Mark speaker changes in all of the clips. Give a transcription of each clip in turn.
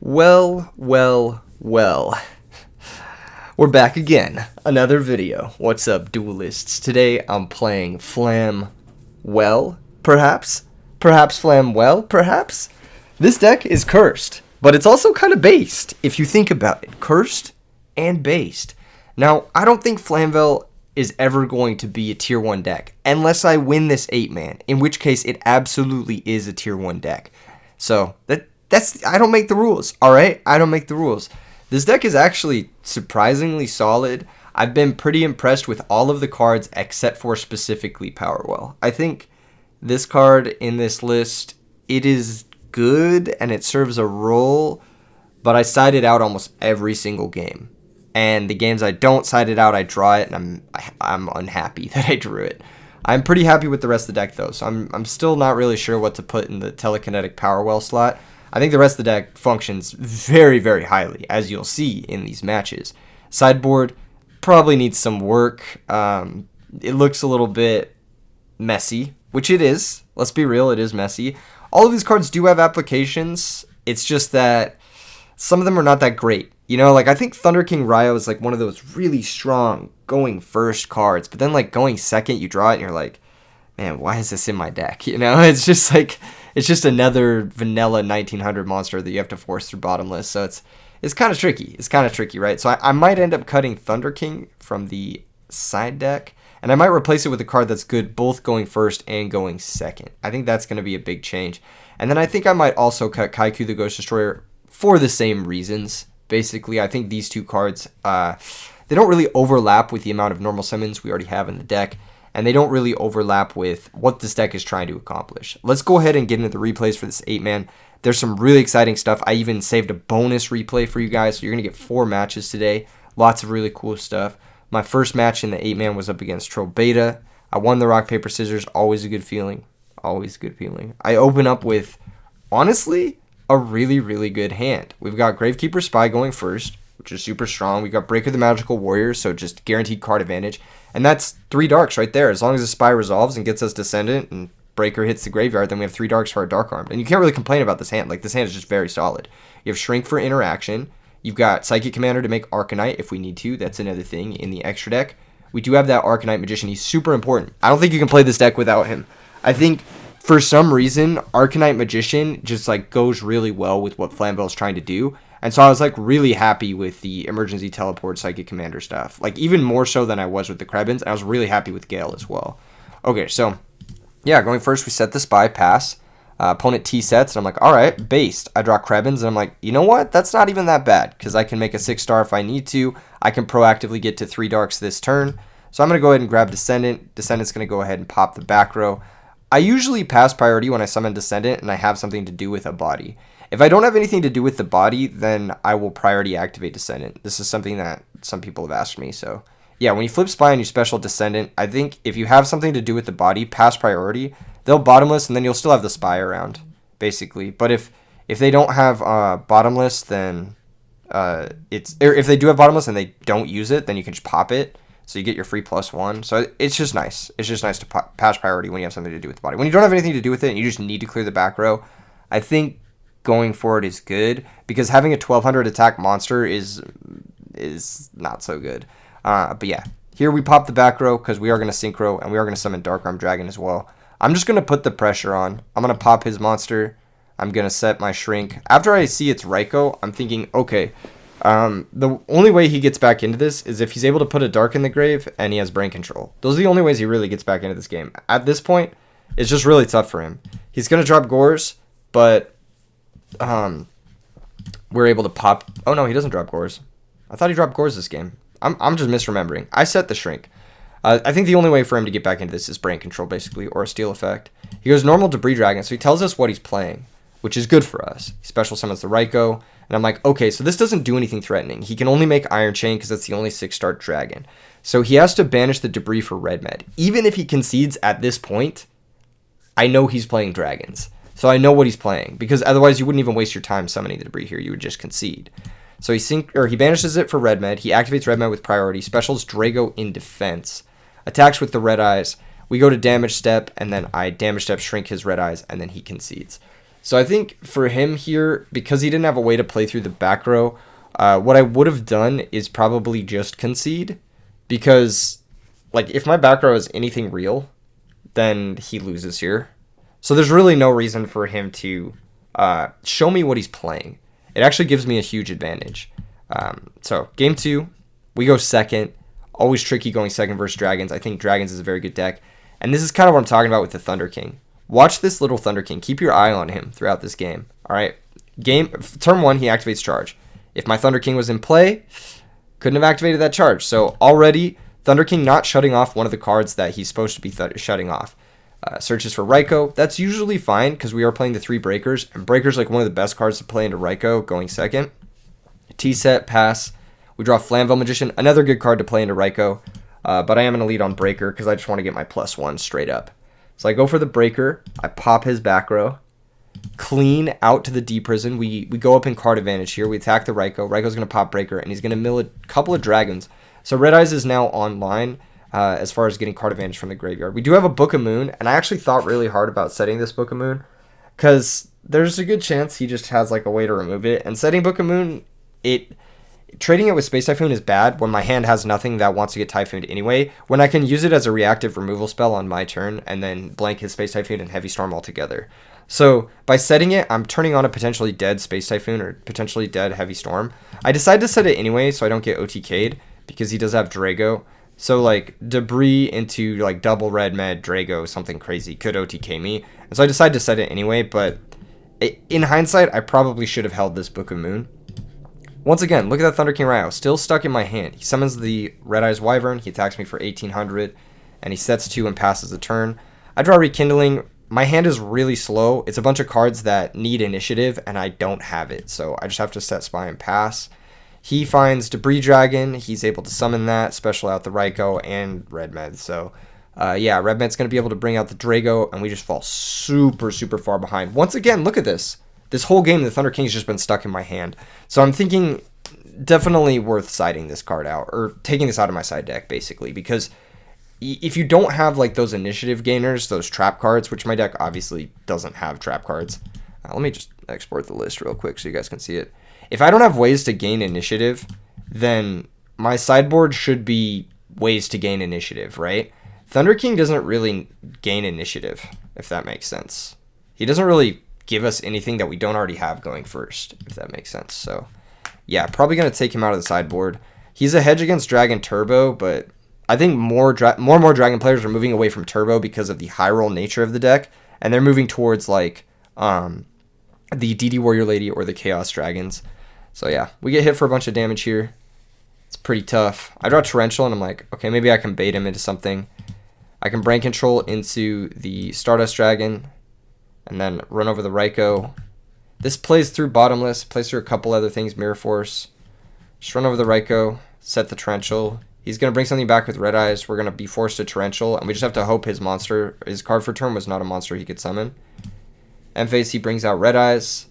Speaker 1: Well. We're back again. Another video. What's up, duelists? Today I'm playing FlamWELL, perhaps? Perhaps FlamWELL, perhaps? This deck is cursed, but it's also kind of based, if you think about it. Cursed and based. Now, I don't think Flamvell is ever going to be a tier 1 deck, unless I win this 8-man, in which case it absolutely is a tier 1 deck. So, I don't make the rules, alright? I don't make the rules. This deck is actually surprisingly solid. I've been pretty impressed with all of the cards except for specifically FlamWELL. I think this card in this list, it is good and it serves a role, but I side it out almost every single game. And the games I don't side it out, I draw it, and I'm unhappy that I drew it. I'm pretty happy with the rest of the deck though, so I'm still not really sure what to put in the telekinetic FlamWELL slot. I think the rest of the deck functions very, very highly, as you'll see in these matches. Sideboard probably needs some work. It looks a little bit messy, which it is. Let's be real, it is messy. All of these cards do have applications. It's just that some of them are not that great. You know, like I think Thunder King Ryo is like one of those really strong going first cards, but then like going second, you draw it and you're like, man, why is this in my deck? You know, it's just like, it's just another vanilla 1900 monster that you have to force through bottomless. So it's kind of tricky. It's kind of tricky, right? So I might end up cutting Thunder King from the side deck, and I might replace it with a card that's good both going first and going second. I think that's going to be a big change. And then I think I might also cut Kaiku the Ghost Destroyer for the same reasons. Basically, I think these two cards, they don't really overlap with the amount of normal summons we already have in the deck, and they don't really overlap with what this deck is trying to accomplish. Let's go ahead and get into the replays for this 8-man. There's some really exciting stuff. I even saved a bonus replay for you guys, so you're going to get 4 matches today. Lots of really cool stuff. My first match in the 8-man was up against Troll Beta. I won the rock, paper, scissors. Always a good feeling. Always a good feeling. I open up with, honestly, a really, really good hand. We've got Gravekeeper Spy going first, which is super strong. We got Breaker the Magical Warrior, so just guaranteed card advantage. And that's 3 darks right there. As long as the Spy resolves and gets us Descendant and Breaker hits the graveyard, then we have 3 darks for our Dark Armed. And you can't really complain about this hand. Like, this hand is just very solid. You have Shrink for interaction. You've got Psychic Commander to make Arcanite if we need to. That's another thing in the extra deck. We do have that Arcanite Magician. He's super important. I don't think you can play this deck without him. I think for some reason, Arcanite Magician just like goes really well with what Flamvell is trying to do. And so I was like really happy with the Emergency Teleport Psychic Commander stuff. Like even more so than I was with the Krebins. And I was really happy with Gale as well. Okay, so yeah, going first, we set the Spy, pass. Opponent T sets, and I'm like, alright, based. I draw Krebins, and I'm like, you know what? That's not even that bad, because I can make a 6-star if I need to. I can proactively get to 3 darks this turn. So I'm going to go ahead and grab Descendant. Descendant's going to go ahead and pop the back row. I usually pass priority when I summon Descendant, and I have something to do with a body. If I don't have anything to do with the body, then I will priority activate Descendant. This is something that some people have asked me, so yeah, when you flip Spy and you special Descendant, I think if you have something to do with the body, pass priority, they'll bottomless, and then you'll still have the Spy around, basically. But if they don't have bottomless, then if they do have bottomless and they don't use it, then you can just pop it, so you get your free +1. So it's just nice. It's just nice to pass priority when you have something to do with the body. When you don't have anything to do with it and you just need to clear the back row, I think going forward is good, because having a 1200 attack monster is not so good. But yeah, here we pop the back row because we are going to synchro and we are going to summon Dark Arm Dragon as well. I'm just going to put the pressure on. I'm going to pop his monster. I'm going to set my Shrink. After I see it's Raikou, I'm thinking, okay, the only way he gets back into this is if he's able to put a Dark in the grave and he has Brain Control. Those are the only ways he really gets back into this game. At this point, it's just really tough for him. He's going to drop Gores, but we're able to pop. Oh no, he doesn't drop Gores. I thought he dropped Gores this game. I'm just misremembering. I set the Shrink. I think the only way for him to get back into this is Brain Control, basically, or a Steel Effect. He goes normal Debris Dragon, so he tells us what he's playing, which is good for us. He special summons the Raikou, and I'm like, okay, so this doesn't do anything threatening. He can only make Iron Chain because that's the only 6-star dragon. So he has to banish the Debris for Red Med. Even if he concedes at this point, I know he's playing dragons. So I know what he's playing, because otherwise you wouldn't even waste your time summoning the Debris here. You would just concede. So he banishes it for Red Med. He activates Red Med with priority. Specials Drago in defense. Attacks with the Red Eyes. We go to damage step, and then I damage step Shrink his Red Eyes, and then he concedes. So I think for him here, because he didn't have a way to play through the back row, what I would have done is probably just concede. Because, like, if my back row is anything real, then he loses here. So there's really no reason for him to show me what he's playing. It actually gives me a huge advantage. So game 2, we go second. Always tricky going second versus Dragons. I think Dragons is a very good deck. And this is kind of what I'm talking about with the Thunder King. Watch this little Thunder King. Keep your eye on him throughout this game. All right. Turn 1, he activates charge. If my Thunder King was in play, couldn't have activated that charge. So already, Thunder King not shutting off one of the cards that he's supposed to be shutting off. Searches for Raikou. That's usually fine because we are playing the 3 Breakers. And Breaker's like one of the best cards to play into Raikou going second. T-set, pass. We draw Flamvell Magician. Another good card to play into Raikou. But I am going to lead on Breaker because I just want to get my +1 straight up. So I go for the Breaker. I pop his back row. Clean out to the D prison. We go up in card advantage here. We attack the Raikou. Raikou's going to pop Breaker, and he's going to mill a couple of Dragons. So Red Eyes is now online as far as getting card advantage from the graveyard. We do have a Book of Moon, and I actually thought really hard about setting this Book of Moon because there's a good chance he just has like a way to remove it. And setting Book of Moon, trading it with Space Typhoon is bad when my hand has nothing that wants to get Typhooned anyway, when I can use it as a reactive removal spell on my turn and then blank his Space Typhoon and Heavy Storm altogether. So by setting it, I'm turning on a potentially dead Space Typhoon or potentially dead Heavy Storm. I decide to set it anyway so I don't get OTK'd because he does have Drago. So like Debris into like double red med Drago, something crazy could OTK me. And so I decided to set it anyway, but in hindsight, I probably should have held this Book of Moon. Once again, look at that Thunder King Raikou, still stuck in my hand. He summons the Red Eyes Wyvern, he attacks me for 1800, and he sets 2 and passes the turn. I draw Rekindling. My hand is really slow. It's a bunch of cards that need initiative, and I don't have it, so I just have to set Spy and pass. He finds Debris Dragon. He's able to summon that, special out the Raikou and Red Med. So, yeah, Red Med's going to be able to bring out the Drago, and we just fall super, super far behind. Once again, look at this. This whole game, the Thunder King's just been stuck in my hand. So I'm thinking definitely worth siding this card out, or taking this out of my side deck, basically, because if you don't have like those initiative gainers, those trap cards, which my deck obviously doesn't have trap cards. Let me just export the list real quick so you guys can see it. If I don't have ways to gain initiative, then my sideboard should be ways to gain initiative, right? Thunder King doesn't really gain initiative, if that makes sense. He doesn't really give us anything that we don't already have going first, if that makes sense. So, yeah, probably going to take him out of the sideboard. He's a hedge against Dragon Turbo, but I think more and more Dragon players are moving away from Turbo because of the high roll nature of the deck, and they're moving towards, like, the DD Warrior Lady or the Chaos Dragons. So, yeah, we get hit for a bunch of damage here. It's pretty tough. I draw Torrential, and I'm like, okay, maybe I can bait him into something. I can Brain Control into the Stardust Dragon, and then run over the Raikou. This plays through Bottomless, plays through a couple other things, Mirror Force. Just run over the Raikou, set the Torrential. He's going to bring something back with Red Eyes. We're going to be forced to Torrential, and we just have to hope his card for turn was not a monster he could summon. End phase, he brings out Red Eyes.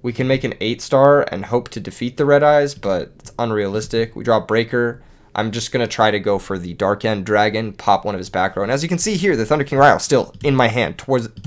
Speaker 1: We can make an 8-star and hope to defeat the Red Eyes, but it's unrealistic. We draw Breaker. I'm just going to try to go for the Dark End Dragon, pop one of his back row. And as you can see here, the Thunder King Raikou still in my hand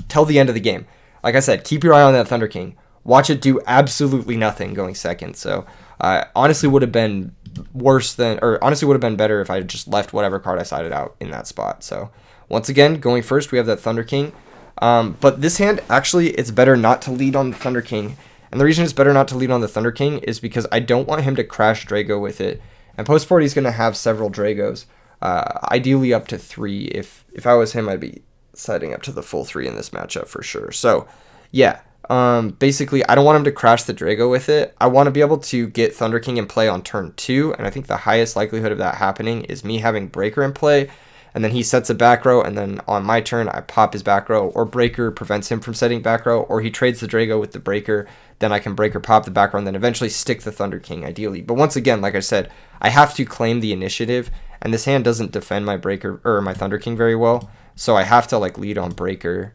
Speaker 1: till the end of the game. Like I said, keep your eye on that Thunder King. Watch it do absolutely nothing going second. So honestly would have been better if I just left whatever card I sided out in that spot. So once again, going first, we have that Thunder King. But this hand, actually, it's better not to lead on the Thunder King. And the reason it's better not to lead on the Thunder King is because I don't want him to crash Drago with it. And post-board, he's going to have several Dragos, ideally up to 3. If I was him, I'd be siding up to the full 3 in this matchup for sure. So, yeah, basically, I don't want him to crash the Drago with it. I want to be able to get Thunder King in play on turn 2, and I think the highest likelihood of that happening is me having Breaker in play, and then he sets a back row, and then on my turn, I pop his back row, or Breaker prevents him from setting back row, or he trades the Drago with the Breaker, then I can Breaker pop the back row, and then eventually stick the Thunder King, ideally. But once again, like I said, I have to claim the initiative, and this hand doesn't defend my Breaker, or my Thunder King very well, so I have to, like, lead on Breaker,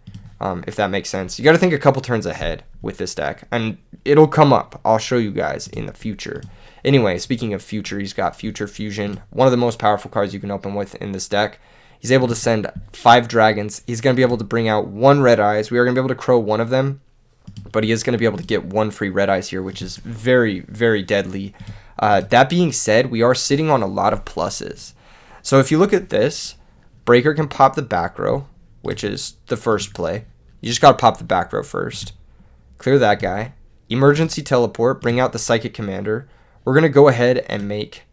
Speaker 1: if that makes sense. You got to think a couple turns ahead with this deck, and it'll come up. I'll show you guys in the future. Anyway, speaking of future, he's got Future Fusion, one of the most powerful cards you can open with in this deck. He's able to send 5 dragons. He's going to be able to bring out 1 Red Eyes. We are going to be able to crow one of them. but he is going to be able to get 1 free red eyes here, which is very, very deadly. That being said, we are sitting on a lot of pluses. So if you look at this, Breaker can pop the back row, which is the first play. You just got to pop the back row first. Clear that guy. Emergency teleport, bring out the Psychic Commander. We're going to go ahead and make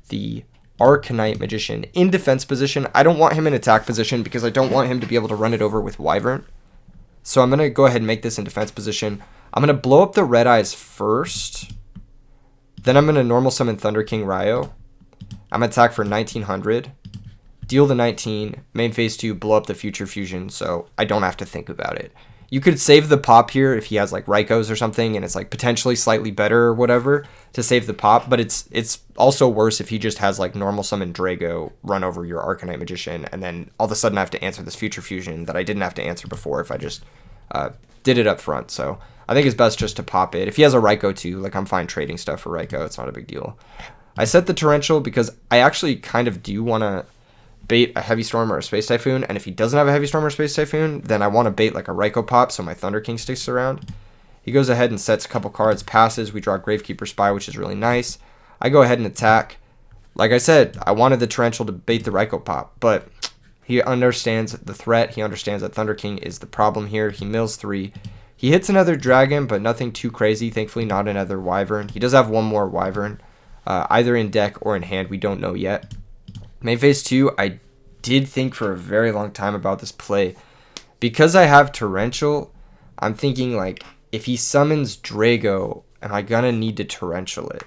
Speaker 1: the Arcanite Magician in defense position. I don't want him in attack position because I don't want him to be able to run it over with Wyvern. So I'm going to go ahead and make this in defense position. I'm going to blow up the red eyes first. Then I'm going to normal summon Thunder King Ryo. I'm going to attack for 1900. Deal the 19. Main phase 2, blow up the Future Fusion so I don't have to think about it. You could save the pop here if he has like Rykos or something and it's like potentially slightly better or whatever to save the pop, but it's also worse if he just has like normal summon Drago run over your Arcanite Magician and then all of a sudden I have to answer this Future Fusion that I didn't have to answer before if I just did it up front. So I think it's best just to pop it. If he has a Ryko too, like I'm fine trading stuff for Ryko. It's not a big deal. I set the Torrential because I actually kind of do want to bait a Heavy Storm or a Space Typhoon, and if he doesn't have a Heavy Storm or Space Typhoon, then I want to bait like a Ryko pop so my Thunder King sticks around. He goes ahead and sets a couple cards, passes, we draw Gravekeeper Spy, which is really nice. I go ahead and attack. Like I said, I wanted the Torrential to bait the Ryko pop, but he understands the threat, he understands that Thunder King is the problem here. He mills 3. He hits another Dragon, but nothing too crazy, thankfully not another Wyvern. He does have 1 more Wyvern, either in deck or in hand, we don't know yet. Main phase 2, I did think for a very long time about this play. Because I have Torrential, I'm thinking like, if he summons Drago, am I gonna need to Torrential it?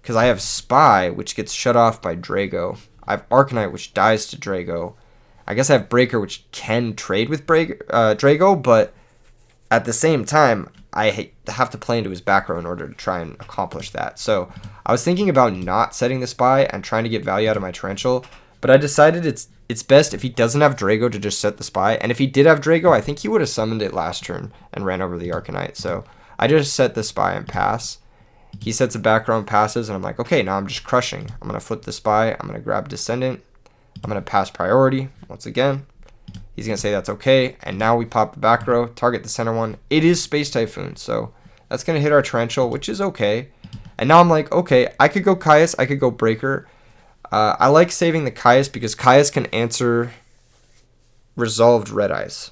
Speaker 1: Because I have Spy, which gets shut off by Drago. I have Arcanite, which dies to Drago. I guess I have Breaker, which can trade with Drago, but at the same time, I have to play into his back row in order to try and accomplish that. So I was thinking about not setting the Spy and trying to get value out of my Torrential, but I decided it's best if he doesn't have Drago to just set the Spy. And if he did have Drago, I think he would have summoned it last turn and ran over the Arcanite. So I just set the Spy and pass. He sets a back row and passes, and I'm like, okay, now I'm just crushing. I'm going to flip the Spy. I'm going to grab Descendant. I'm going to pass priority once again. He's going to say that's okay. And now we pop the back row, target the center one. It is Space Typhoon, so that's going to hit our Torrential, which is okay. And now I'm like, okay, I could go Caius, I could go Breaker. I like saving the Caius because Caius can answer resolved red eyes.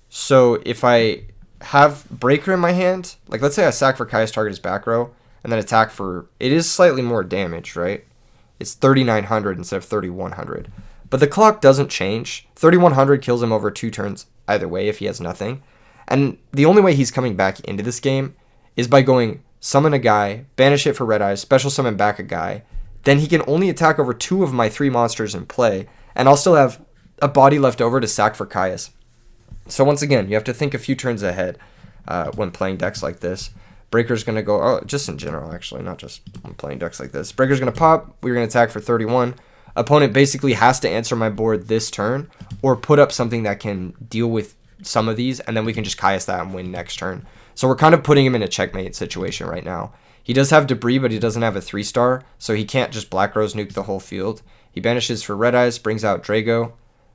Speaker 1: So if I have Breaker in my hand, like let's say I sack for Caius, target his back row, and then attack for, it is slightly more damage, right? It's 3,900 instead of 3,100. But the clock doesn't change. 3,100 kills him over 2 turns either way if he has nothing. And the only way he's coming back into this game is by going summon a guy, banish it for red eyes, special summon back a guy. Then he can only attack over 2 of my 3 monsters in play, and I'll still have a body left over to sack for Caius. So once again, you have to think a few turns ahead when playing decks like this. Breaker's going to go, oh, just in general, actually, not just when playing decks like this. Breaker's going to pop, we're going to attack for 31. Opponent basically has to answer my board this turn, or put up something that can deal with some of these, and then we can just Caius that and win next turn. So we're kind of putting him in a checkmate situation right now. He does have Debris, but he doesn't have a 3-star, so he can't just Black Rose nuke the whole field. He banishes for Red Eyes, brings out Drago.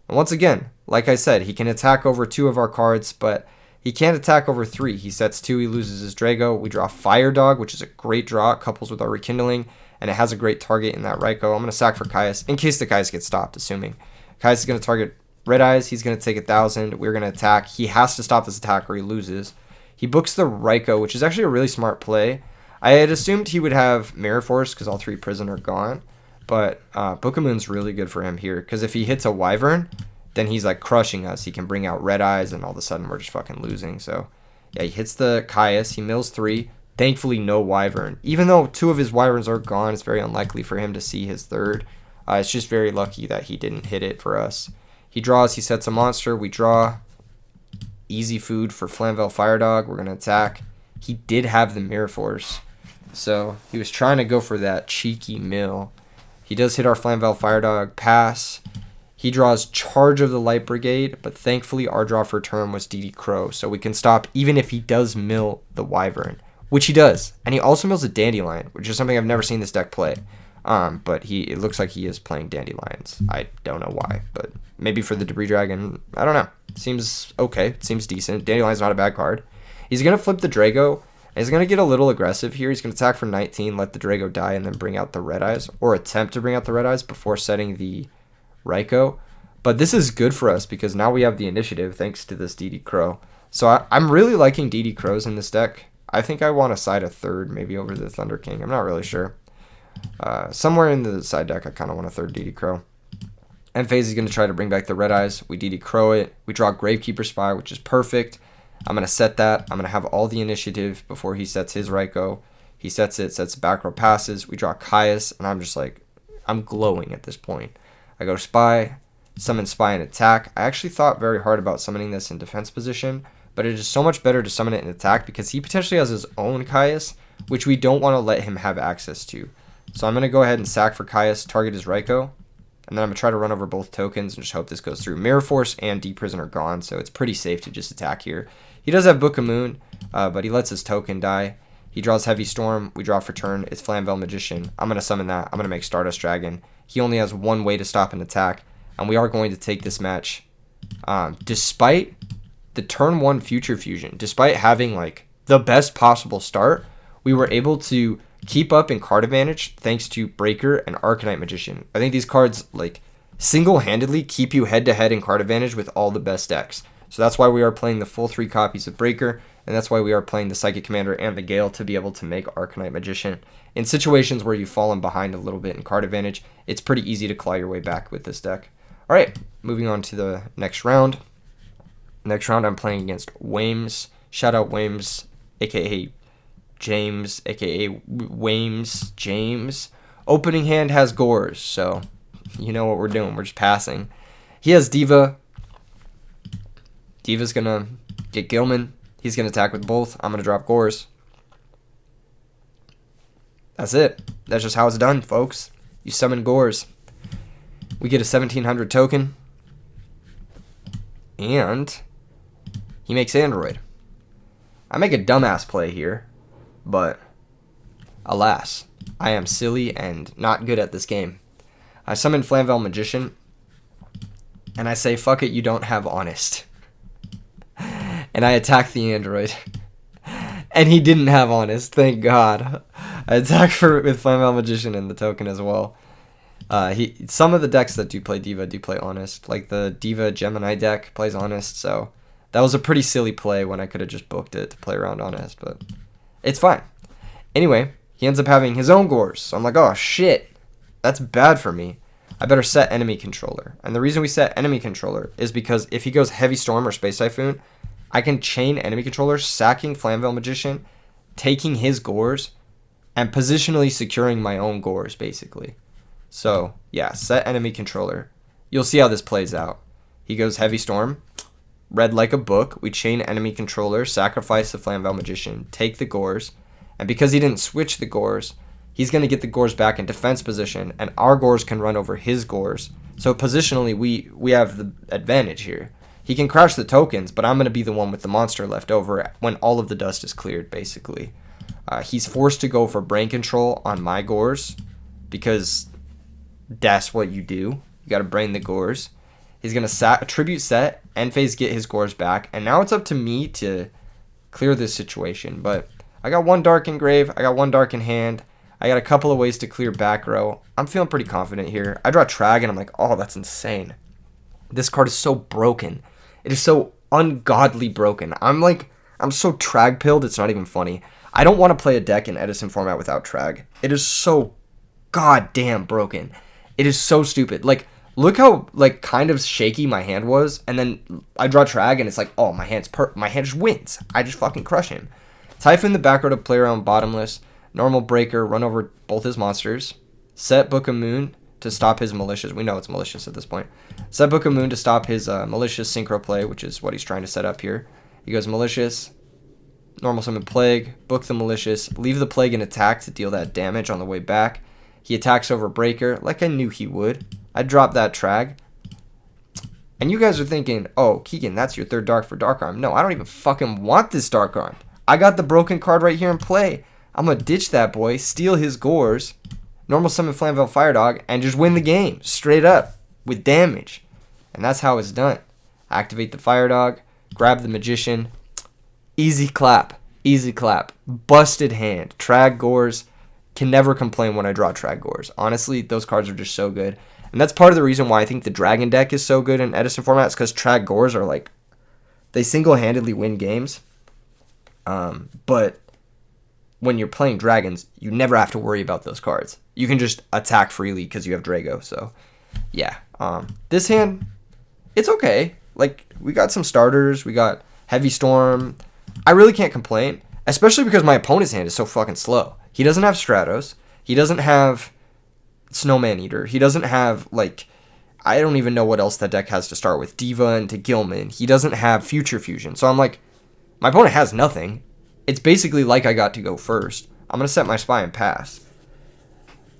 Speaker 1: And once again, like I said, he can attack over 2 of our cards, but he can't attack over 3. He sets 2, he loses his Drago. We draw Fire Dog, which is a great draw. It couples with our Rekindling, and it has a great target in that Ryko. I'm going to sack for Caius, in case the Caius gets stopped, assuming. Caius is going to target Red Eyes. He's going to take 1,000. We're going to attack. He has to stop this attack or he loses. He books the Ryko, which is actually a really smart play. I had assumed he would have Mirror Force because all 3 prison are gone, but Book of Moon's really good for him here because if he hits a Wyvern, then he's like crushing us. He can bring out Red Eyes, and all of a sudden we're just fucking losing. So yeah, he hits the Caius. He mills 3. Thankfully, no Wyvern. Even though 2 of his Wyverns are gone, it's very unlikely for him to see his 3rd. It's just very lucky that he didn't hit it for us. He draws. He sets a monster. We draw. Easy food for Flamvell Fire Dog. We're going to attack. He did have the Mirror Force, so he was trying to go for that cheeky mill. He does hit our Flamvell Fire Dog. Pass. He draws Charge of the Light Brigade, but thankfully our draw for turn was DD Crow, so we can stop even if he does mill the Wyvern, which he does. And he also mills a Dandelion, which is something I've never seen this deck play. But it looks like he is playing Dandelions. I don't know why, but maybe for the Debris Dragon. I don't know. Seems okay. Seems decent. Dandelion's not a bad card. He's going to flip the Drago, and he's going to get a little aggressive here. He's going to attack for 19, let the Drago die, and then bring out the Red Eyes, or attempt to bring out the Red Eyes before setting the Raikou. But this is good for us because now we have the initiative thanks to this DD Crow. So I'm really liking DD Crows in this deck. I think I want to side a third, maybe over the Thunder King. I'm not really sure. Somewhere in the side deck, I kind of want a third DD Crow. End-phase is going to try to bring back the Red Eyes. We DD Crow it. We draw Gravekeeper Spy, which is perfect. I'm going to set that. I'm going to have all the initiative before he sets his Raikou. He sets it, sets back row passes. We draw Caius, and I'm just like, I'm glowing at this point. I go Spy, summon Spy and attack. I actually thought very hard about summoning this in defense position, but it is so much better to summon it in attack because he potentially has his own Caius, which we don't want to let him have access to. So I'm going to go ahead and sack for Caius, target his Raikou, and then I'm going to try to run over both tokens and just hope this goes through. Mirror Force and Deep Prison are gone, so it's pretty safe to just attack here. He does have Book of Moon, but he lets his token die. He draws Heavy Storm. We draw for turn. It's Flamvell Magician. I'm going to summon that. I'm going to make Stardust Dragon. He only has one way to stop an attack, and we are going to take this match. Despite the turn 1 Future Fusion, despite having like the best possible start, we were able to keep up in card advantage thanks to Breaker and Arcanite Magician. I think these cards like single-handedly keep you head-to-head in card advantage with all the best decks. So that's why we are playing the full 3 copies of Breaker, and that's why we are playing the Psychic Commander and the Gale to be able to make Arcanite Magician. In situations where you've fallen behind a little bit in card advantage, it's pretty easy to claw your way back with this deck. Alright, moving on to the next round. Next round I'm playing against Wames. Shout out Wames, aka James, aka Wames James. Opening hand has Gores, so you know what we're doing. We're just passing. He has Diva. Diva's gonna get Gilman. He's gonna attack with both. I'm gonna drop Gores. That's it. That's just how it's done, folks. You summon Gores. We get a 1700 token. And he makes Android. I make a dumbass play here, but alas, I am silly and not good at this game. I summon Flamvell Magician, and I say, fuck it, you don't have Honest. And I attack the Android. And he didn't have Honest, thank God. I attack with Flamvell Magician and the token as well. Some of the decks that do play Diva do play Honest. Like the Diva Gemini deck plays Honest, so that was a pretty silly play when I could have just booked it to play around Honest, but it's fine. Anyway, he ends up having his own Gores, so I'm like, oh shit, that's bad for me. I better set enemy controller. And the reason we set enemy controller is because if he goes Heavy Storm or Space Typhoon, I can chain enemy controller, sacking Flamvell Magician, taking his Gores, and positionally securing my own Gores, basically. So, yeah, set enemy controller. You'll see how this plays out. He goes Heavy Storm, read like a book. We chain enemy controller, sacrifice the Flamvell Magician, take the Gores, and because he didn't switch the Gores, he's going to get the Gores back in defense position, and our Gores can run over his Gores. So positionally, we have the advantage here. He can crash the tokens, but I'm going to be the one with the monster left over when all of the dust is cleared, basically. He's forced to go for brain control on my Gores, because that's what you do. You got to brain the Gores. He's going to tribute set, end phase get his Gores back, and now it's up to me to clear this situation. But I got one Dark in grave, I got one Dark in hand, I got a couple of ways to clear back row. I'm feeling pretty confident here. I draw Trag, and I'm like, oh, that's insane. This card is so broken. It is so ungodly broken. I'm so Trag-pilled, it's not even funny. I don't want to play a deck in Edison format without Trag. It is so goddamn broken. It is so stupid. Like, look how, like, kind of shaky my hand was, and then I draw Trag, and it's like, oh, my hand just wins. I just fucking crush him. Typhoon the back row to play around bottomless. Normal Breaker, run over both his monsters. Set Book of Moon to stop his malicious. We know it's malicious at this point. Set Book of Moon to stop his malicious synchro play, which is what he's trying to set up here. He goes malicious, normal summon Plague, book the malicious, leave the Plague in attack to deal that damage on the way back. He attacks over Breaker, like I knew he would. I dropped that Trag. And you guys are thinking, oh, Keegan, that's your third Dark for Dark Arm. No, I don't even fucking want this Dark Arm. I got the broken card right here in play. I'm going to ditch that boy, steal his Gores, normal summon Flamvell Fire Dog, and just win the game, straight up, with damage. And that's how it's done. Activate the Fire Dog, grab the Magician. Easy clap. Easy clap. Busted hand. Trag Gores. Can never complain when I draw Trag Gores. Honestly, those cards are just so good. And that's part of the reason why I think the Dragon deck is so good in Edison formats, because Trag Gores are like, they single-handedly win games. But when you're playing Dragons, you never have to worry about those cards. You can just attack freely because you have Drago. So, yeah. This hand, it's okay. Like, we got some starters. We got Heavy Storm. I really can't complain, especially because my opponent's hand is so fucking slow. He doesn't have Stratos. He doesn't have Snowman Eater. He doesn't have, like, I don't even know what else that deck has to start with. Diva and to Gilman. He doesn't have Future Fusion. So I'm like, my opponent has nothing. It's basically like I got to go first. I'm going to set my Spy and pass.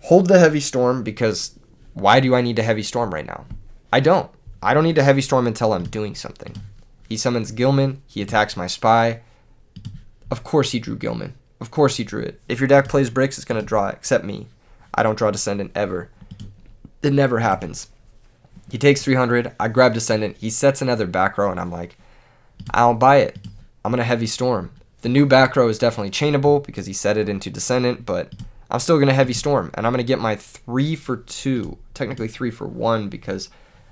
Speaker 1: Hold the Heavy Storm, because why do I need a Heavy Storm right now? I don't. I don't need a Heavy Storm until I'm doing something. He summons Gilman. He attacks my Spy. Of course he drew Gilman. Of course he drew it. If your deck plays bricks, it's going to draw it, except me. I don't draw Descendant ever. It never happens. He takes 300. I grab Descendant. He sets another back row, and I'm like, I don't buy it. I'm going to Heavy Storm. The new back row is definitely chainable because he set it into Descendant, but I'm still going to Heavy Storm, and I'm going to get my 3 for 2. Technically 3 for 1 because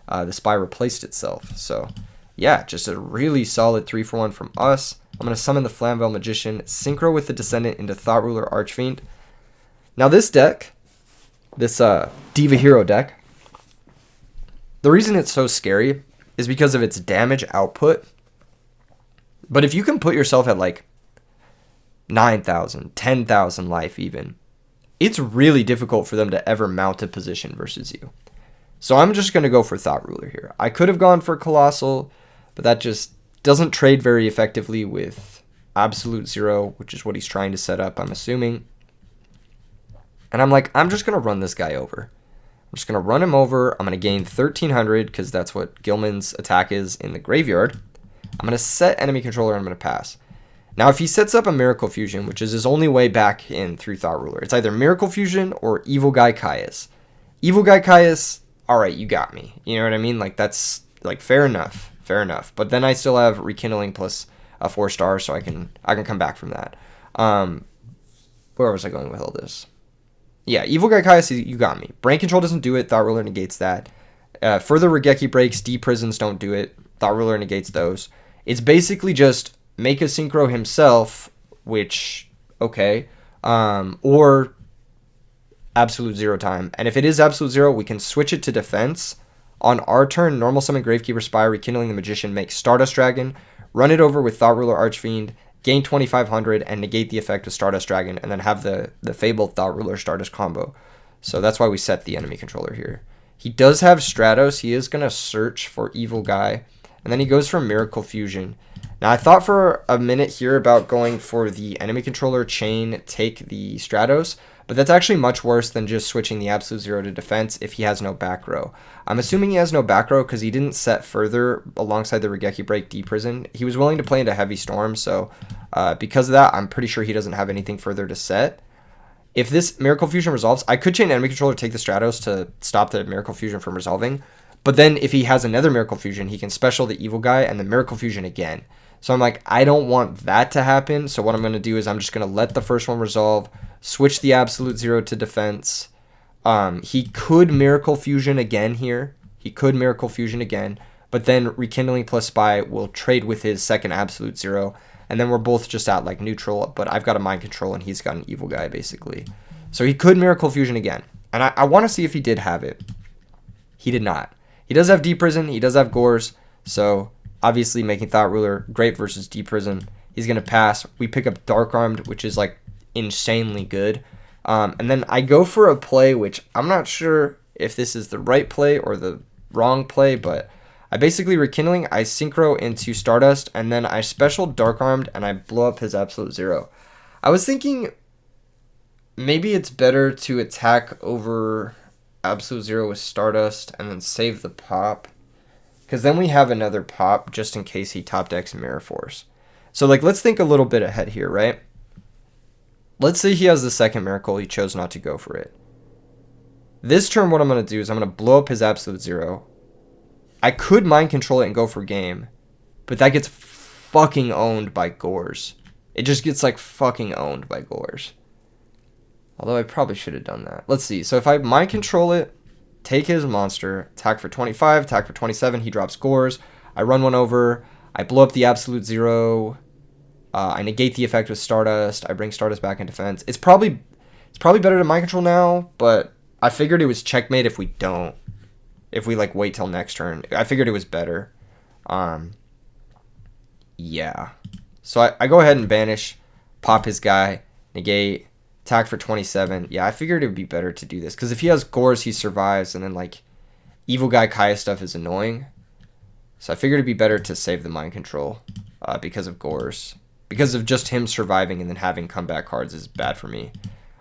Speaker 1: the Spy replaced itself. So, yeah, just a really solid 3 for 1 from us. I'm going to summon the Flamvell Magician, synchro with the Descendant into Thought Ruler Archfiend. Now this deck, this Diva Hero deck, the reason it's so scary is because of its damage output. But if you can put yourself at like 9,000, 10,000 life even, it's really difficult for them to ever mount a position versus you. So I'm just going to go for Thought Ruler here. I could have gone for Colossal, but that just doesn't trade very effectively with Absolute Zero, which is what he's trying to set up, I'm assuming. And I'm like, I'm just going to run this guy over. I'm just going to run him over. I'm going to gain 1,300 because that's what Gilman's attack is in the graveyard. I'm going to set enemy controller and I'm going to pass. Now, if he sets up a Miracle Fusion, which is his only way back in through Thought Ruler, it's either Miracle Fusion or Evil Guy Caius. Evil Guy Caius, all right, you got me. You know what I mean? Like, that's, like, fair enough. Fair enough. But then I still have Rekindling plus a 4-star, so I can come back from that. Where was I going with all this? Yeah, Evil Guy Caius, you got me. Brain Control doesn't do it. Thought Ruler negates that. Further Regeki breaks. D-Prisons don't do it. Thought Ruler negates those. It's basically just make a Synchro himself, which, okay, or Absolute Zero time. And if it is Absolute Zero, we can switch it to defense. On our turn, normal summon Gravekeeper Spire, Rekindling the Magician, make Stardust Dragon, run it over with Thought Ruler Archfiend, gain 2,500, and negate the effect of Stardust Dragon, and then have the Fabled Thought Ruler Stardust combo. So that's why we set the enemy controller here. He does have Stratos. He is going to search for Evil Guy, and then he goes for Miracle Fusion. Now, I thought for a minute here about going for the enemy controller chain, take the Stratos, but that's actually much worse than just switching the Absolute Zero to defense if he has no back row. I'm assuming he has no back row because he didn't set further alongside the Regeki Break D-Prison. He was willing to play into Heavy Storm, so because of that, I'm pretty sure he doesn't have anything further to set. If this Miracle Fusion resolves, I could chain enemy controller, take the Stratos to stop the Miracle Fusion from resolving, but then if he has another Miracle Fusion, he can special the Evil Guy and the Miracle Fusion again. So I'm like, I don't want that to happen, so what I'm going to do is I'm just going to let the first one resolve, switch the Absolute Zero to defense. He could Miracle Fusion again here. He could Miracle Fusion again, but then Rekindling plus Spy will trade with his second Absolute Zero, and then we're both just at like neutral, but I've got a Mind Control and he's got an Evil Guy basically. So he could Miracle Fusion again, and I want to see if he did have it. He did not. He does have D-Prison, he does have Gores, so obviously making Thought Ruler great versus D-Prison. He's going to pass. We pick up Dark Armed, which is like insanely good. And then I go for a play, which I'm not sure if this is the right play or the wrong play, but I basically Rekindling, I Synchro into Stardust, and then I special Dark Armed, and I blow up his Absolute Zero. I was thinking maybe it's better to attack over Absolute Zero with Stardust and then save the pop, because then we have another pop just in case he top decks Mirror Force. So like, let's think a little bit ahead here, right? Let's say he has the second Miracle, he chose not to go for it. This turn, what I'm going to do is I'm going to blow up his Absolute Zero. I could Mind Control it and go for game, but that gets fucking owned by Gores. It just gets like fucking owned by Gores. Although I probably should have done that. Let's see. So if I mind control it, take his monster, attack for 25, attack for 27, he drops Gores. I run one over. I blow up the absolute zero. I negate the effect with Stardust. I bring Stardust back in defense. It's probably better to mind control now, but I figured it was checkmate if we don't. If we like wait till next turn. I figured it was better. Yeah. So I go ahead and banish, pop his guy, negate, attack for 27. Yeah, I figured it would be better to do this. Because if he has Gores, he survives, and then like evil guy Kaya stuff is annoying. So I figured it'd be better to save the mind control because of Gores. Because of just him surviving and then having comeback cards is bad for me.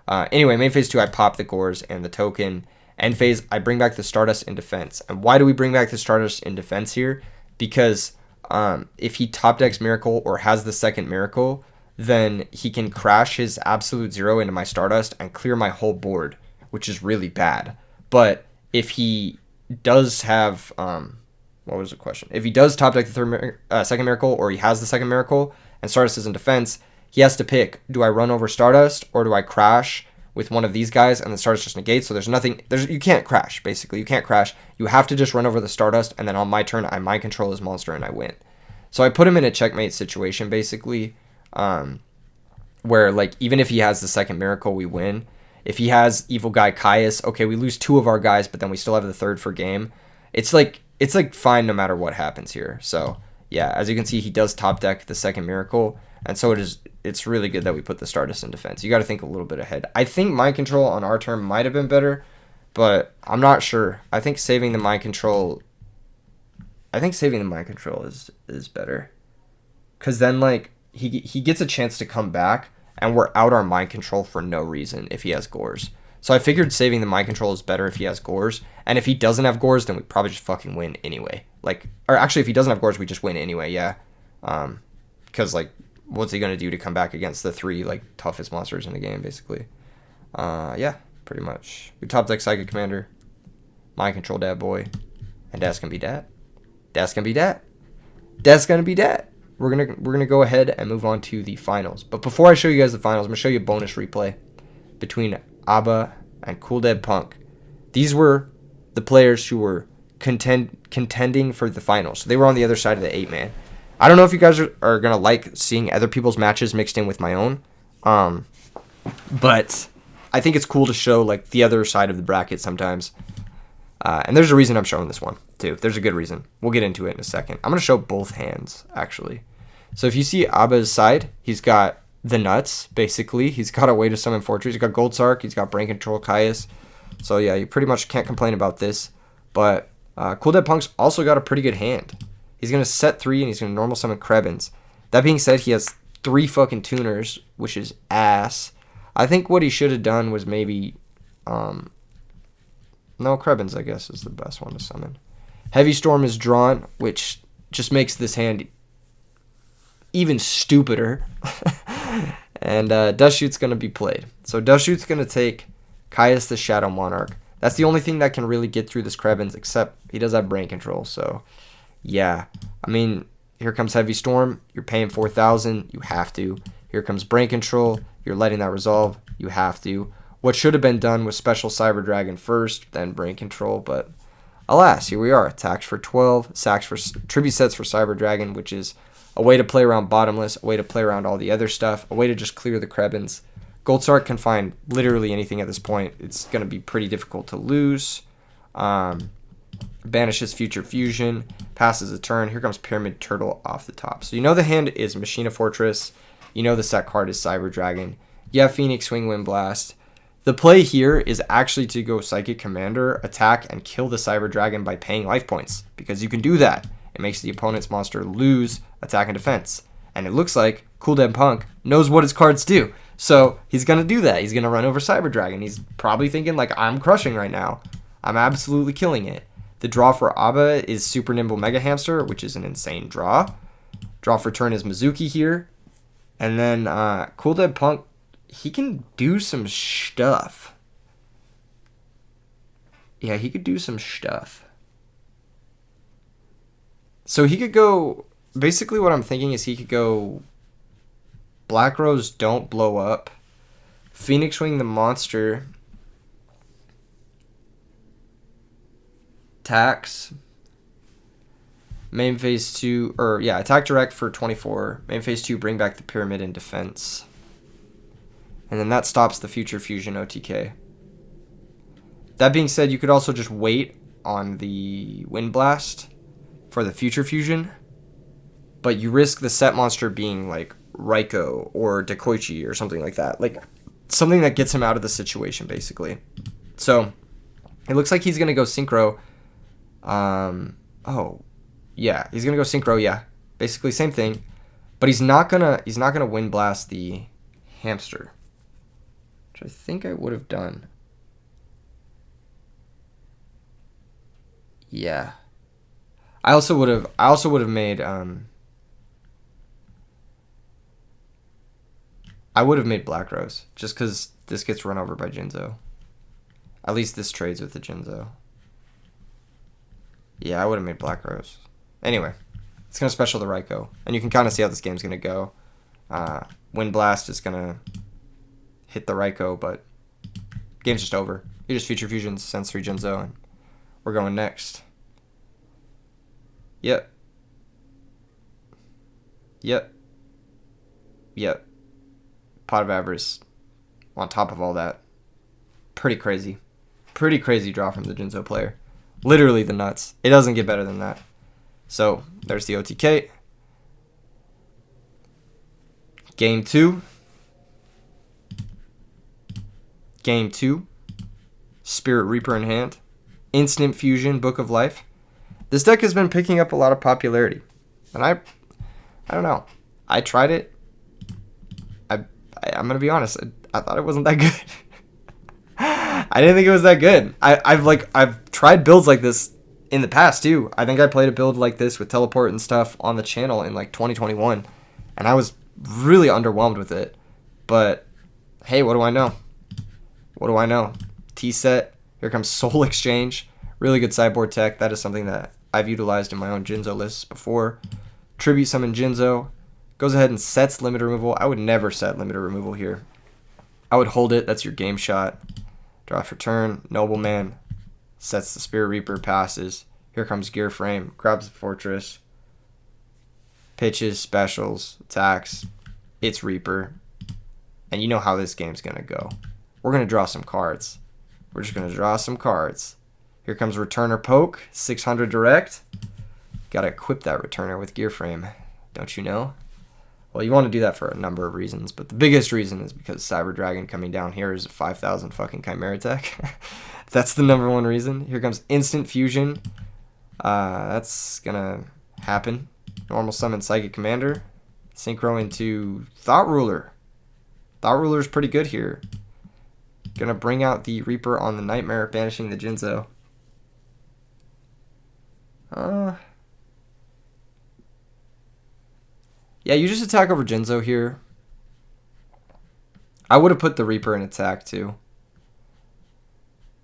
Speaker 1: Anyway, main phase 2, I pop the Gores and the token. End phase, I bring back the Stardust in defense. And why do we bring back the Stardust in defense here? Because if he top decks Miracle or has the second Miracle, then he can crash his absolute zero into my Stardust and clear my whole board, which is really bad. But if he does have... what was the question? If he does top deck the second Miracle or he has the second Miracle and Stardust is in defense, he has to pick, do I run over Stardust or do I crash with one of these guys and the Stardust just negates? So there's nothing, you can't crash, basically. You can't crash. You have to just run over the Stardust, and then on my turn, I mind control his monster and I win. So I put him in a checkmate situation, basically, where like even if he has the second Miracle, we win. If he has evil guy Caius, okay, we lose 2 of our guys, but then we still have the third for game. It's like fine no matter what happens here. So yeah, as you can see, he does top deck the second Miracle, and so it's really good that we put the Stardust in defense. You got to think a little bit ahead. I think mind control on our turn might have been better, but I'm not sure. I think saving the mind control is better, because then like he gets a chance to come back, and we're out our mind control for no reason if he has Gores. So I figured saving the mind control is better if he has Gores. And if he doesn't have Gores, then we probably just fucking win anyway. Like, or actually, if he doesn't have Gores, we just win anyway, yeah. Because, like, what's he going to do to come back against the 3, like, toughest monsters in the game, basically? Yeah, pretty much. We top deck Psychic Commander, mind control that boy, and that's going to be that. That's going to be that. That's going to be that. We're gonna go ahead and move on to the finals. But before I show you guys the finals, I'm going to show you a bonus replay between Abba and Cool Dead Punk. These were the players who were contending for the finals. So they were on the other side of the 8-man. I don't know if you guys are going to like seeing other people's matches mixed in with my own. But I think it's cool to show like the other side of the bracket sometimes. And there's a reason I'm showing this one, too. There's a good reason. We'll get into it in a second. I'm going to show both hands, actually. So if you see Abba's side, he's got the nuts, basically. He's got a way to summon Fortress. He's got Gold Sark. He's got Brain Control Caius. So, yeah, you pretty much can't complain about this. But Cool Dead Punk's also got a pretty good hand. He's going to set 3, and he's going to normal summon Krebins. That being said, he has 3 fucking tuners, which is ass. I think what he should have done was maybe... No, Krebins, I guess, is the best one to summon. Heavy Storm is drawn, which just makes this hand even stupider. And Dust Shoot's going to be played. So Dust Shoot's going to take Caius the Shadow Monarch. That's the only thing that can really get through this Krebins, except he does have Brain Control. So, yeah. I mean, here comes Heavy Storm. You're paying 4,000. You have to. Here comes Brain Control. You're letting that resolve. You have to. What should have been done was Special Cyber Dragon first, then Brain Control, but alas, here we are. Attacks for 12, sacks for tribute sets for Cyber Dragon, which is a way to play around Bottomless, a way to play around all the other stuff, a way to just clear the Krebins. Gold Sark can find literally anything at this point. It's going to be pretty difficult to lose. Banishes Future Fusion, passes a turn. Here comes Pyramid Turtle off the top. So you know the hand is Machina Fortress. You know the set card is Cyber Dragon. You have Phoenix Swing Wind Blast. The play here is actually to go Psychic Commander, attack, and kill the Cyber Dragon by paying life points. Because you can do that. It makes the opponent's monster lose attack and defense. And it looks like Cool Dead Punk knows what his cards do. So he's going to do that. He's going to run over Cyber Dragon. He's probably thinking, like, I'm crushing right now. I'm absolutely killing it. The draw for Abba is Super Nimble Mega Hamster, which is an insane draw. Draw for turn is Mizuki here. And then Cool Dead Punk, he can do some stuff. Yeah, he could do some stuff. So he could go basically what I'm thinking is he could go Black Rose, don't blow up. Phoenix Wing the monster. Tax. Main phase 2, or yeah, attack direct for 24. Main phase 2, bring back the pyramid in defense. And then that stops the future fusion OTK. That being said, you could also just wait on the Wind Blast for the future fusion. But you risk the set monster being like Raiko or Dekoichi or something like that. Like something that gets him out of the situation, basically. So it looks like he's going to go Synchro. Oh, yeah, he's going to go Synchro, yeah. Basically same thing. But he's not gonna Wind Blast the hamster. Which I think I would have done. Yeah. I also would have made I would have made Black Rose, just because this gets run over by Jinzo. At least this trades with the Jinzo. Yeah, I would have made Black Rose. Anyway, it's going to special the Raiko. And you can kind of see how this game's going to go. Wind Blast is going to hit the Raiko, but game's just over. He just Future Fusions, Sensory Jinzo, and we're going next. Yep. Yep. Yep. Pot of Avarice on top of all that. Pretty crazy. Pretty crazy draw from the Jinzo player. Literally the nuts. It doesn't get better than that. So, there's the OTK. Game 2. Game 2. Spirit Reaper in hand. Instant Fusion, Book of Life. This deck has been picking up a lot of popularity. And I don't know. I tried it. I'm going to be honest. I thought it wasn't that good. I didn't think it was that good. I've tried builds like this in the past too. I think I played a build like this with teleport and stuff on the channel in like 2021, and I was really underwhelmed with it. But hey, what do I know? What do I know? T-set. Here comes Soul Exchange. Really good sideboard tech. That is something that I've utilized in my own Jinzo lists before. Tribute Summon Jinzo. Goes ahead and sets limit removal. I would never set limit removal here. I would hold it. That's your game shot. Draw for turn. Nobleman. Sets the Spirit Reaper. Passes. Here comes Gear Frame. Grabs the Fortress. Pitches. Specials. Attacks. It's Reaper. And you know how this game's going to go. We're going to draw some cards. We're just going to draw some cards. Here comes Returner Poke. 600 direct. Got to equip that Returner with Gear Frame. Don't you know? Well, you want to do that for a number of reasons, but the biggest reason is because Cyber Dragon coming down here is a 5,000 fucking Chimera tech. That's the number one reason. Here comes Instant Fusion. That's gonna happen. Normal Summon Psychic Commander. Synchro into Thought Ruler. Thought Ruler is pretty good here. Gonna bring out the Reaper on the Nightmare, banishing the Jinzo. Yeah, you just attack over Jinzo here. I would have put the Reaper in attack too.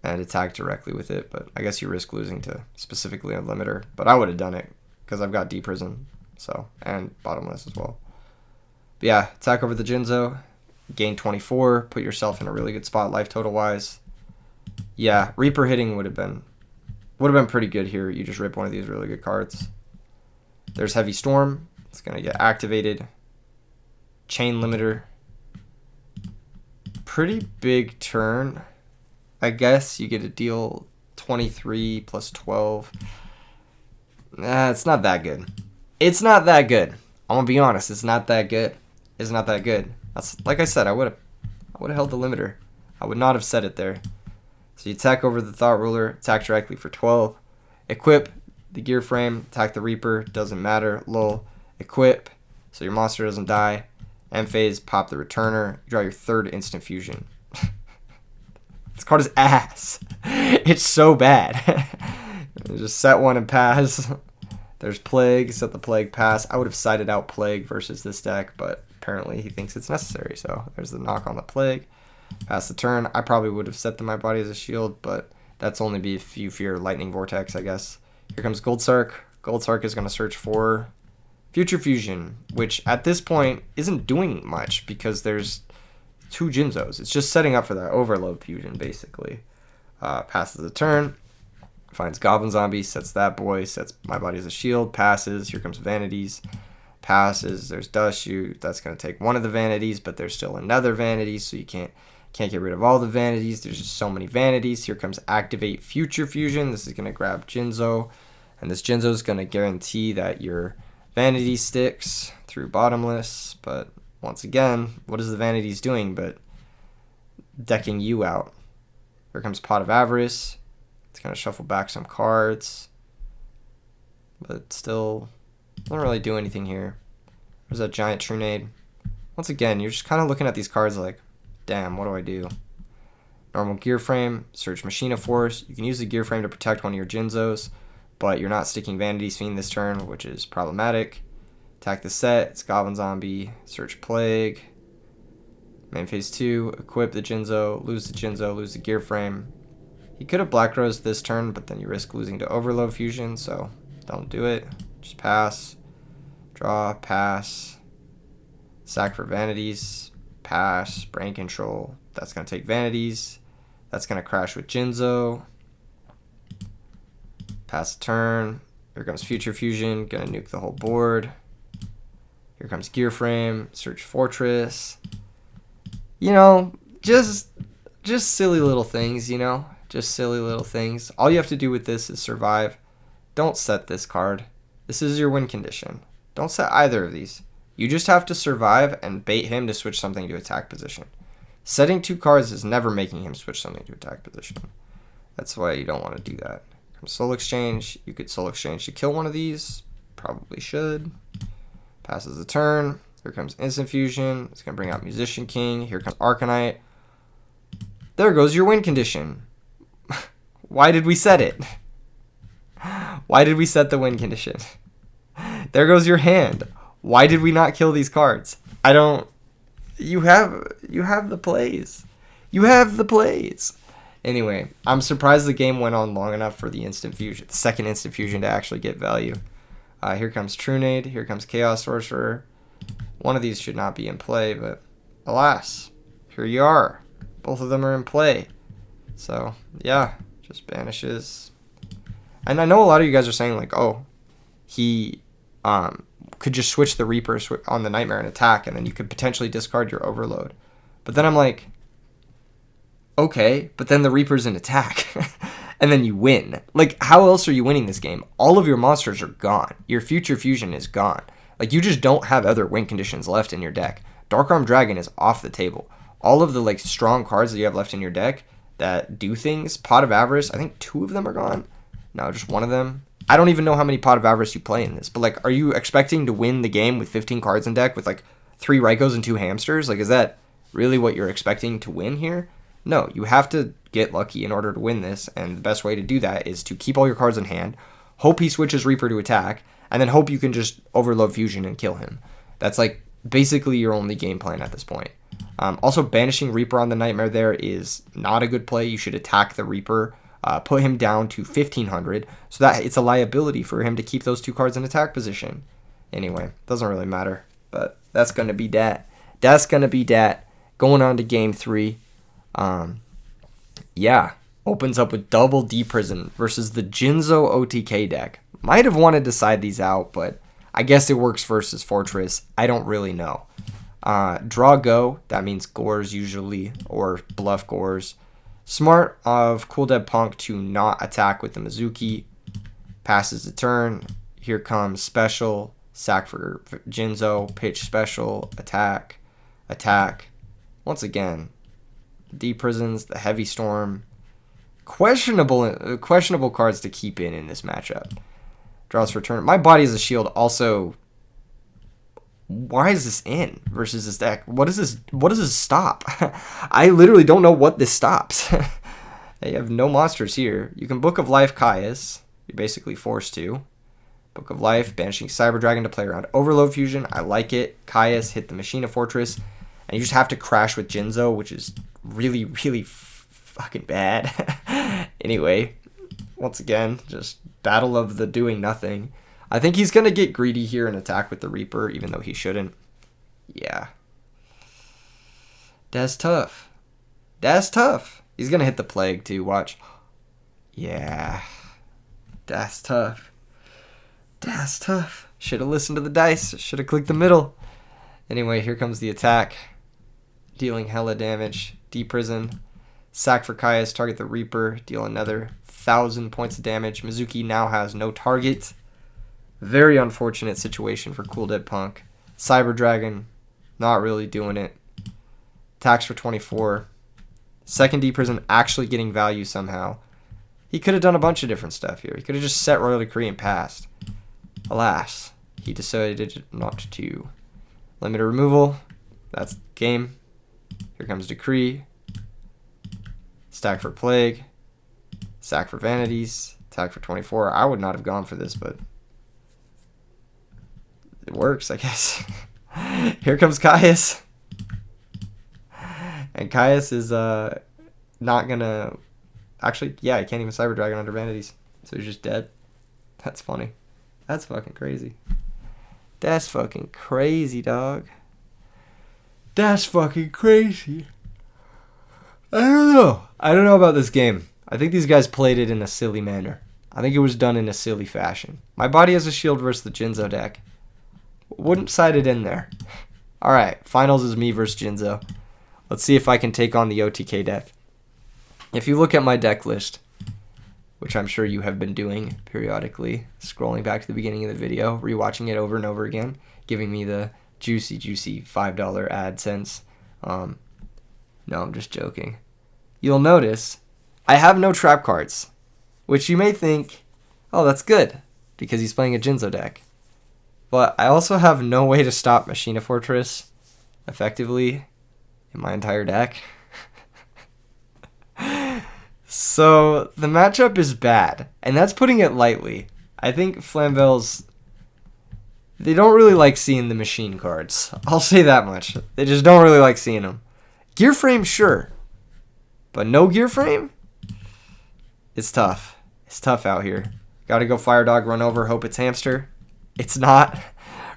Speaker 1: And attack directly with it, but I guess you risk losing to specifically a limiter. But I would have done it because I've got Deep Prison, so, and Bottomless as well. But yeah, attack over the Jinzo. Gain 24. Put yourself in a really good spot life total wise. Yeah, Reaper hitting would have been pretty good here. You just rip one of these really good cards. There's Heavy Storm. It's going to get activated. Chain Limiter. Pretty big turn. I guess you get to deal 23 plus 12. It's not that good. It's not that good. I'm going to be honest. It's not that good. It's not that good. That's, like I said, I would have held the limiter. I would not have set it there. So you attack over the Thought Ruler. Attack directly for 12. Equip the Gear Frame. Attack the Reaper. Doesn't matter. Lol. Equip, so your monster doesn't die. End phase, pop the Returner. You draw your third Instant Fusion. This card is ass. It's so bad. Just set one and pass. There's Plague, set the Plague, pass. I would have sided out Plague versus this deck, but apparently he thinks it's necessary. So there's the knock on the Plague. Pass the turn. I probably would have set the My Body as a shield, but that's only if you fear Lightning Vortex, I guess. Here comes Goldsark. Goldsark is going to search for Future Fusion, which at this point isn't doing much because there's 2 Jinzos. It's just setting up for that overload fusion, basically. Passes the turn. Finds Goblin Zombie, sets that boy, sets my body as a shield, passes. Here comes Vanities. Passes. There's Dust Shoot. That's going to take one of the Vanities, but there's still another Vanity, so you can't get rid of all the Vanities. There's just so many Vanities. Here comes Activate Future Fusion. This is going to grab Jinzo, and this Jinzo is going to guarantee that your Vanity sticks through Bottomless, but once again, what is the Vanities doing but decking you out? Here comes Pot of Avarice. It's going to shuffle back some cards, but still doesn't really do anything here. There's that Giant Trunade. Once again, you're just kind of looking at these cards like, damn, what do I do? Normal Gear Frame, search Machina Force. You can use the Gear Frame to protect one of your Jinzos, but you're not sticking Vanity's Fiend this turn, which is problematic. Attack the set, it's Goblin Zombie, search Plague. Main phase 2, equip the Jinzo, lose the Gear Frame. You could have Black Rose this turn, but then you risk losing to Overload Fusion, so don't do it. Just pass. Draw, pass. Sack for Vanities, pass. Brain Control, that's going to take Vanities. That's going to crash with Jinzo. Pass the turn. Here comes Future Fusion, going to nuke the whole board. Here comes Gear Frame, search Fortress. You know, just silly little things, you know? Just silly little things. All you have to do with this is survive. Don't set this card. This is your win condition. Don't set either of these. You just have to survive and bait him to switch something to attack position. Setting 2 cards is never making him switch something to attack position. That's why you don't want to do that. Comes Soul Exchange. You could Soul Exchange to kill one of these. Probably should. Passes the turn. Here comes Instant Fusion. It's going to bring out Musician King. Here comes Arcanite. There goes your win condition. Why did we set it? Why did we set the win condition? There goes your hand. Why did we not kill these cards? I don't... You have the plays. You have the plays. Anyway, I'm surprised the game went on long enough for the Instant Fusion, the second Instant Fusion to actually get value. Here comes Trunade. Here comes Chaos Sorcerer. One of these should not be in play, but alas, here you are. Both of them are in play. So, yeah, just banishes. And I know a lot of you guys are saying, like, oh, he could just switch the Reaper on the Nightmare and attack, and then you could potentially discard your Overload. But then I'm like, okay, but then the Reaper's an attack. And then you win. Like, how else are you winning this game? All of your monsters are gone. Your Future Fusion is gone. Like, you just don't have other win conditions left in your deck. Dark Arm Dragon is off the table. All of the, like, strong cards that you have left in your deck that do things, Pot of Avarice, I think 2 of them are gone. No, just 1 of them. I don't even know how many Pot of Avarice you play in this. But, like, are you expecting to win the game with 15 cards in deck with, like, 3 Raikos and 2 Hamsters? Like, is that really what you're expecting to win here? No, you have to get lucky in order to win this, and the best way to do that is to keep all your cards in hand, hope he switches Reaper to attack, and then hope you can just Overload Fusion and kill him. That's like basically your only game plan at this point. Also, banishing Reaper on the Nightmare there is not a good play. You should attack the Reaper, put him down to 1500, so that it's a liability for him to keep those 2 cards in attack position. Anyway, doesn't really matter, but that's going to be that. That's going to be that. Going on to game 3. Yeah, opens up with double D-Prison versus the Jinzo OTK deck. Might have wanted to side these out, but I guess it works versus Fortress. I don't really know. Draw Go, that means Gores usually, or Bluff Gores. Smart of Cool Dead Punk to not attack with the Mizuki. Passes the turn. Here comes Special, sack for Jinzo, pitch Special, attack, attack. Once again, D-Prisons, the Heavy Storm. Questionable cards to keep in this matchup. Draws for turn. My Body is a Shield also... Why is this in versus this deck? What is this? What does this stop? I literally don't know what this stops. You have no monsters here. You can Book of Life Caius. You're basically forced to. Book of Life, banishing Cyber Dragon to play around Overload Fusion. I like it. Caius, hit the Machina Fortress. And you just have to crash with Jinzo, which is really, really fucking bad. Anyway, once again, just battle of the doing nothing. I think he's going to get greedy here and attack with the Reaper, even though he shouldn't. Yeah. That's tough. That's tough. He's going to hit the Plague, too. Watch. Yeah. That's tough. That's tough. Should have listened to the dice. Should have clicked the middle. Anyway, here comes the attack. Dealing hella damage. Deprison. Sack for Caius. Target the Reaper. Deal another 1,000 points of damage. Mizuki now has no target. Very unfortunate situation for Cool Dead Punk. Cyber Dragon. Not really doing it. Attacks for 24. Second Deprison actually getting value somehow. He could have done a bunch of different stuff here. He could have just set Royal Decree and passed. Alas, he decided not to. Limited removal. That's game. Here comes Decree. Stack for Plague. Sack for Vanities. Attack for 24. I would not have gone for this, but it works, I guess. Here comes Caius. And Caius is not going to... Actually, yeah, he can't even Cyber Dragon under Vanities. So he's just dead. That's funny. That's fucking crazy. That's fucking crazy, dog. That's fucking crazy. I don't know. I don't know about this game. I think these guys played it in a silly manner. I think it was done in a silly fashion. My body has a shield versus the Jinzo deck. Wouldn't side it in there. Alright, finals is me versus Jinzo. Let's see if I can take on the OTK deck. If you look at my deck list, which I'm sure you have been doing periodically, scrolling back to the beginning of the video, rewatching it over and over again, giving me the juicy $5 AdSense. No, I'm just joking. You'll notice I have no trap cards, which you may think, oh, that's good, because he's playing a Jinzo deck. But I also have no way to stop Machina Fortress effectively in my entire deck. So the matchup is bad, and that's putting it lightly. I think Flamvell's... They don't really like seeing the machine cards. I'll say that much. They just don't really like seeing them. Gear frame, sure. But no gear frame? It's tough. It's tough out here. Gotta go Fire Dog, run over, hope it's Hamster. It's not.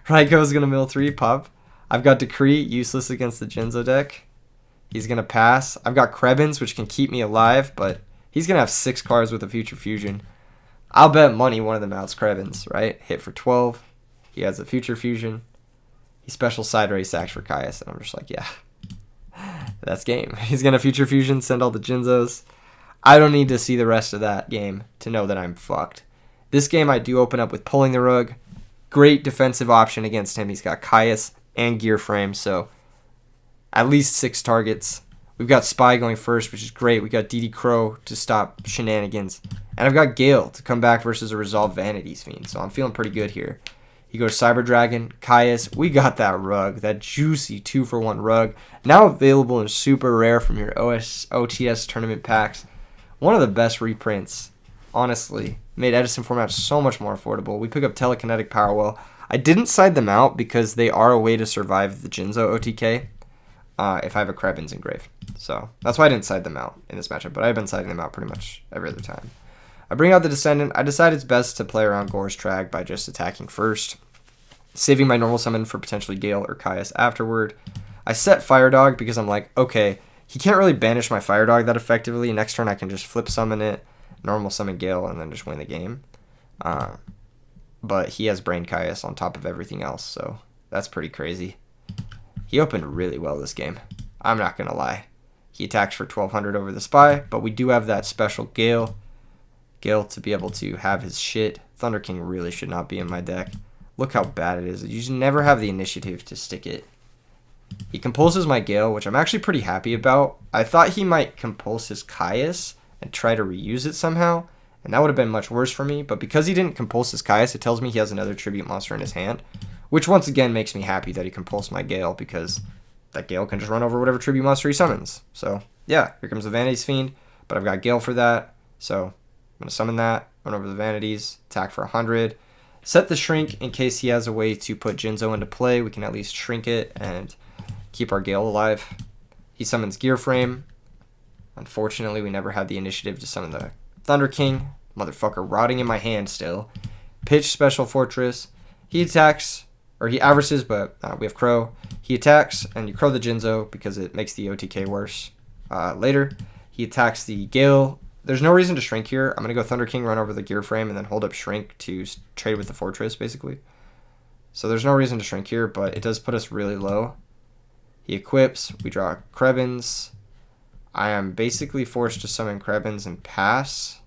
Speaker 1: Raiko's gonna mill 3, pop. I've got Decree, useless against the Jinzo deck. He's gonna pass. I've got Krebins, which can keep me alive, but he's gonna have 6 cards with a Future Fusion. I'll bet money one of them outs Krebins, right? Hit for 12. He has a Future Fusion. He special side race sacks for Caius, and I'm just like, yeah. That's game. He's gonna Future Fusion, send all the Jinzos. I don't need to see the rest of that game to know that I'm fucked. This game I do open up with pulling the rug. Great defensive option against him. He's got Caius and Gear Frame, so at least 6 targets. We've got Spy going first, which is great. We got DD Crow to stop shenanigans. And I've got Gale to come back versus a Resolve Vanities Fiend, so I'm feeling pretty good here. He goes Cyber Dragon, Caius. We got that rug, that juicy 2-for-1 rug. Now available in super rare from your OTS tournament packs. One of the best reprints, honestly. Made Edison format so much more affordable. We pick up Telekinetic Powerwell. I didn't side them out because they are a way to survive the Jinzo OTK if I have a Krebins engraved. So that's why I didn't side them out in this matchup, but I've been siding them out pretty much every other time. I bring out the Descendant. I decide it's best to play around Gore's Trag by just attacking first, saving my normal summon for potentially Gale or Caius afterward. I set Fire Dog because I'm like, okay, he can't really banish my Fire Dog that effectively. Next turn I can just flip summon it, normal summon Gale, and then just win the game. But he has Brain Caius on top of everything else, so that's pretty crazy. He opened really well this game. I'm not going to lie. He attacks for 1,200 over the Spy, but we do have that special Gale to be able to have his shit. Thunder King really should not be in my deck. Look how bad it is. You should never have the initiative to stick it. He compulses my Gale, which I'm actually pretty happy about. I thought he might compulse his Caius and try to reuse it somehow, and that would have been much worse for me. But because he didn't compulse his Caius, it tells me he has another tribute monster in his hand, which once again makes me happy that he compulsed my Gale, because that Gale can just run over whatever tribute monster he summons. So yeah, here comes the Vanities Fiend, but I've got Gale for that, so I'm going to summon that, run over the Vanities, attack for 100. Set the Shrink in case he has a way to put Jinzo into play. We can at least shrink it and keep our Gale alive. He summons Gear Frame. Unfortunately, we never had the initiative to summon the Thunder King. Motherfucker rotting in my hand still. Pitch Special Fortress. He attacks, or he averages, but we have Crow. He attacks, and you Crow the Jinzo because it makes the OTK worse. Later, he attacks the Gale. There's no reason to shrink here. I'm going to go Thunder King, run over the Gear Frame, and then hold up Shrink to trade with the Fortress, basically. So there's no reason to shrink here, but it does put us really low. He equips. We draw Krebins. I am basically forced to summon Krebins and pass.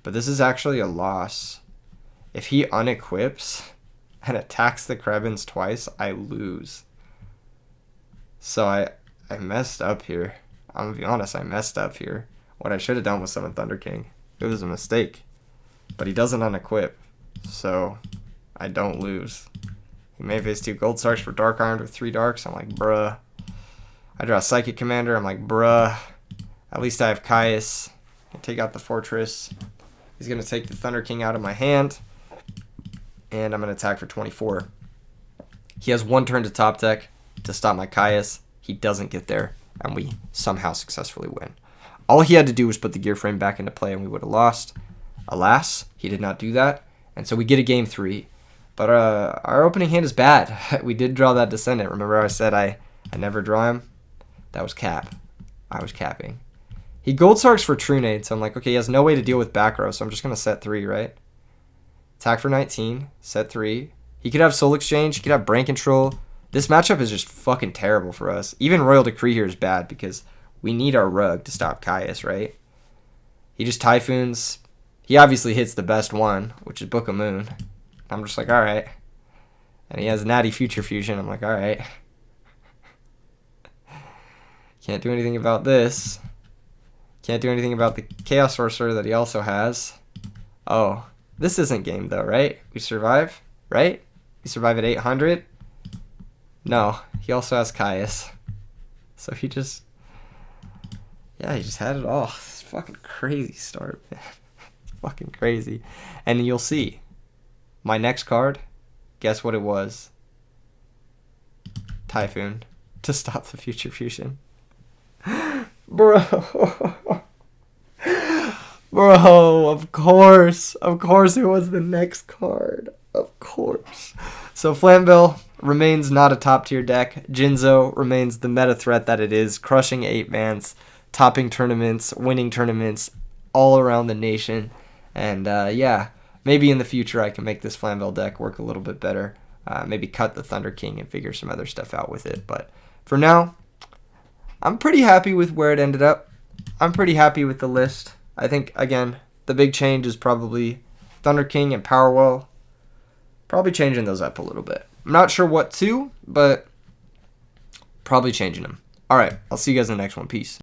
Speaker 1: But this is actually a loss. If he unequips and attacks the Krebins twice, I lose. So I messed up here. I'm going to be honest, I messed up here. What I should have done was summon Thunder King. It was a mistake. But he doesn't unequip, so I don't lose. He may face 2 Gold Stars for Dark Iron with 3 Darks. I'm like, bruh. I draw a Psychic Commander. I'm like, bruh. At least I have Caius. I take out the Fortress. He's going to take the Thunder King out of my hand. And I'm going to attack for 24. He has 1 turn to top deck to stop my Caius. He doesn't get there, and we somehow successfully win. All he had to do was put the Gear Frame back into play, and we would have lost. Alas, he did not do that, and so we get a game 3. But our opening hand is bad. We did draw that Descendant. Remember I said I never draw him? That was cap. I was capping. He Gold Sarks for Trunade, so I'm like, okay, he has no way to deal with back row, so I'm just going to set 3, right? Attack for 19, set 3. He could have Soul Exchange, he could have Brain Control. This matchup is just fucking terrible for us. Even Royal Decree here is bad because we need our Rug to stop Caius, right? He just Typhoons. He obviously hits the best one, which is Book of Moon. I'm just like, alright. And he has Natty Future Fusion. I'm like, alright. Can't do anything about this. Can't do anything about the Chaos Sorcerer that he also has. Oh, this isn't game though, right? We survive, right? We survive at 800. No, he also has Caius. So he just... Yeah, he just had it all. It's fucking crazy start, man. Fucking crazy. And you'll see. My next card, guess what it was? Typhoon. To stop the Future Fusion. Bro. Bro, of course. Of course it was the next card. Of course. So Flamvell remains not a top tier deck. Jinzo remains the meta threat that it is, crushing 8-mans, topping tournaments, winning tournaments all around the nation. And yeah, maybe in the future I can make this Flamvell deck work a little bit better. Maybe cut the Thunder King and figure some other stuff out with it. But for now, I'm pretty happy with where it ended up. I'm pretty happy with the list. I think, again, the big change is probably Thunder King and FlamWELL. Probably changing those up a little bit. I'm not sure what to, but probably changing them. All right, I'll see you guys in the next one. Peace.